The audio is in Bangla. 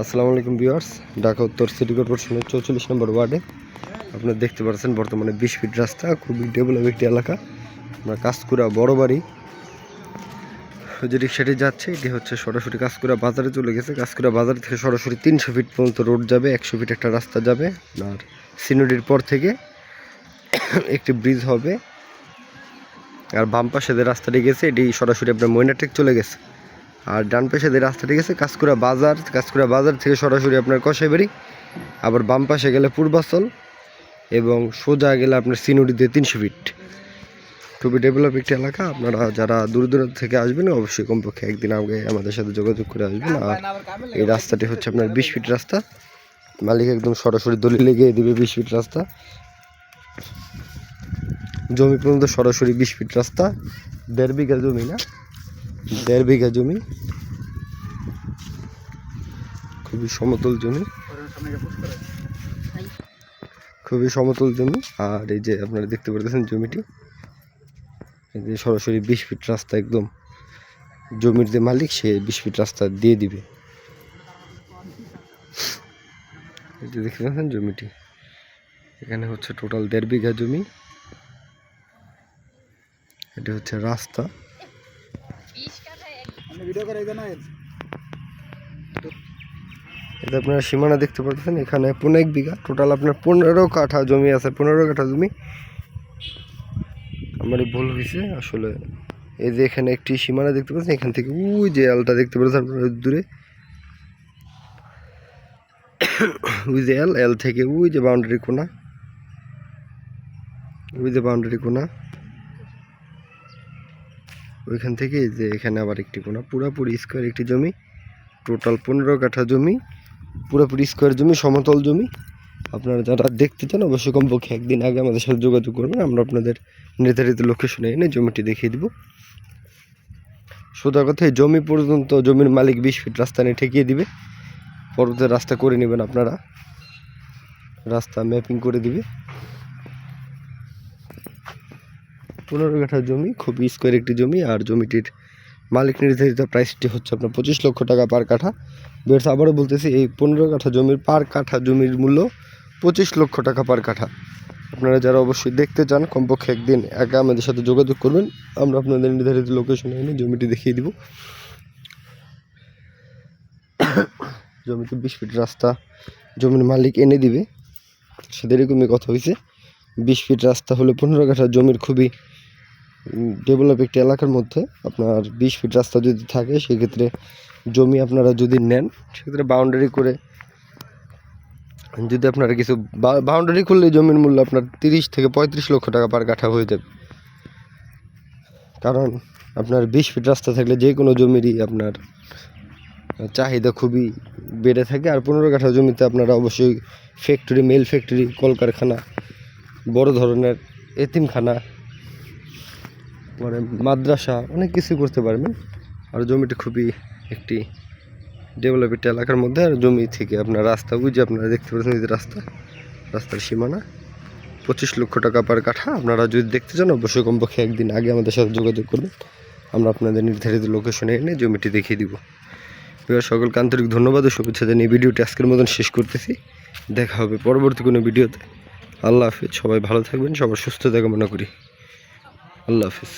আসসালামু আলাইকুম ভিউয়ার্স, ঢাকা উত্তর সিটি কর্পোরেশনের 44 নম্বর ওয়ার্ডে আপনারা দেখতে পাচ্ছেন বর্তমানে 20 ফিট রাস্তা, খুবই ডেভেলপ একটি এলাকা। আমরা কাজকুড়া বড় বাড়ি যে রিক্সাটি যাচ্ছে এটি হচ্ছে সরাসরি কাজকুড়া বাজারে চলে গেছে। কাজকুড়া বাজার থেকে সরাসরি 300 ফিট পর্যন্ত রোড যাবে, 100 ফিট একটা রাস্তা যাবে। আর সিনুডির পর থেকে একটি ব্রিজ হবে। আর বাম পাশে যে রাস্তাটি গেছে এটি সরাসরি আপনার ময়নাটেক চলে গেছে। আর ডান পাশে যে রাস্তাটি গেছে কাজকুড়া বাজার থেকে সরাসরি আপনার কষাইবাড়ি। আবার বাম পাশে গেলে পূর্বাচল এবং সোজা গেলে আপনার সিনুড়ি দিয়ে 300 ফিট। খুবই ডেভেলপ একটি এলাকা। আপনারা যারা দূর দূরান্ত থেকে আসবেন অবশ্যই কমপক্ষে একদিন আগে আমাদের সাথে যোগাযোগ করে আসবেন। আর এই রাস্তাটি হচ্ছে আপনার 20 ফিট রাস্তা। মালিক একদম সরাসরি দলিল লেগে দেবে 20 ফিট রাস্তা। জমি পর্যন্ত সরাসরি 20 ফিট রাস্তা। 1.5 বিঘা জমি, না 1.5 বিঘা জমি, খুবই সমতল জমি, খুবই সমতল জমি। আর এই যে আপনারা দেখতে পাচ্ছেন জমিটি, এই যে সরাসরি 20 ফিট রাস্তা, একদম জমির যে মালিক সে 20 ফিট রাস্তা দিয়ে দিবে। এই যে দেখতে পাচ্ছেন জমিটি, এখানে হচ্ছে টোটাল 1.5 বিঘা জমি। এটি হচ্ছে রাস্তা। এটা আপনারা সীমানা দেখতে পাচ্ছেন, এখানে 15 বিঘা, টোটাল আপনার 15 কাঠা জমি আছে। 15 কাঠা জমি, আমারই ভুল হয়েছে আসলে। এই যে এখানে একটি সীমানা দেখতে পাচ্ছেন, এখান থেকে ওই যে এলটা দেখতে পাচ্ছেন আপনারা দূরে, ওই যে এল থেকে ওই যে বাউন্ডারি কোনা, ওই যে বাউন্ডারি কোনা, ওইখান থেকে এই যে এখানে আবার একটি কোনা, পুরাপুরি স্কোয়ার একটি জমি। টোটাল 15 কাঠা জমি, পুরোপুরি স্কোয়ার জমি, সমতল জমি। আপনারা যারা দেখতে চান অবশ্যই কমপক্ষে একদিন আগে আমাদের সাথে যোগাযোগ করবেন। আমরা আপনাদের নির্ধারিত লোকেশনে এনে জমিটি দেখিয়ে দিব। সোজা কথা, এই জমি পর্যন্ত জমির মালিক 20 ফিট রাস্তা নিয়ে ঠেকিয়ে দিবে। পরবর্তী রাস্তা করে নেবেন আপনারা, রাস্তা ম্যাপিং করে দিবে। 15 কাঠা জমি, খুবই স্কোয়ার একটি জমি। আর জমিটির মালিক নির্ধারিত প্রাইসটি হচ্ছে আপনার 25 লক্ষ টাকা পার কাঠা। বেশ, আবারও বলতেছি, এই 15 কাঠা জমির পার কাঠা জমির মূল্য 25 লক্ষ টাকা পার কাঠা। আপনারা যারা অবশ্যই দেখতে চান কমপক্ষে একদিন আগে আমাদের সাথে যোগাযোগ করবেন। আমরা আপনাদের নির্ধারিত লোকেশনে এনে জমিটি দেখিয়ে দিব। জমিতে 20 ফিট রাস্তা জমির মালিক এনে দিবে, সাথে এরকমই কথা হয়েছে। 20 ফিট রাস্তা হলে 15 কাঠা জমির খুবই ডেভেলপ একটি এলাকার মধ্যে আপনার 20 ফিট রাস্তা যদি থাকে, সেক্ষেত্রে জমি আপনারা যদি নেন সেক্ষেত্রে বাউন্ডারি করে, যদি আপনারা কিছু বাউন্ডারি করলে জমির মূল্য আপনার 30 থেকে 35 লক্ষ টাকা পার কাঠা হয়ে যাবে। কারণ আপনার 20 ফিট রাস্তা থাকলে যে কোনো জমিরই আপনার চাহিদা খুবই বেড়ে থাকে। আর 15 কাঠা জমিতে আপনারা অবশ্যই ফ্যাক্টরি, মেল ফ্যাক্টরি, কলকারখানা, বড় ধরনের এতিমখানা, মানে মাদ্রাসা, অনেক কিছু করতে পারবেন। আর জমিটি খুবই একটি ডেভেলপড এলাকার মধ্যে। আর জমি থেকে আপনার রাস্তা, বুঝে আপনারা দেখতে পাচ্ছেন যে রাস্তার সীমানা 25 লক্ষ টাকা পার কাঠা। আপনারা যদি দেখতে চান অবশ্যই কমপক্ষে একদিন আগে আমাদের সাথে যোগাযোগ করবেন। আমরা আপনাদের নির্ধারিত লোকেশনে এনে জমিটি দেখিয়ে দিব। সকলকে আন্তরিক ধন্যবাদ ও শুভেচ্ছা জানিয়ে ভিডিওটি আজকের মতন শেষ করতেছি। দেখা হবে পরবর্তী কোনো ভিডিওতে। আল্লাহ হাফিজ। সবাই ভালো থাকবেন, সবার সুস্থতা কামনা করি। আল্লাহ হাফিজ।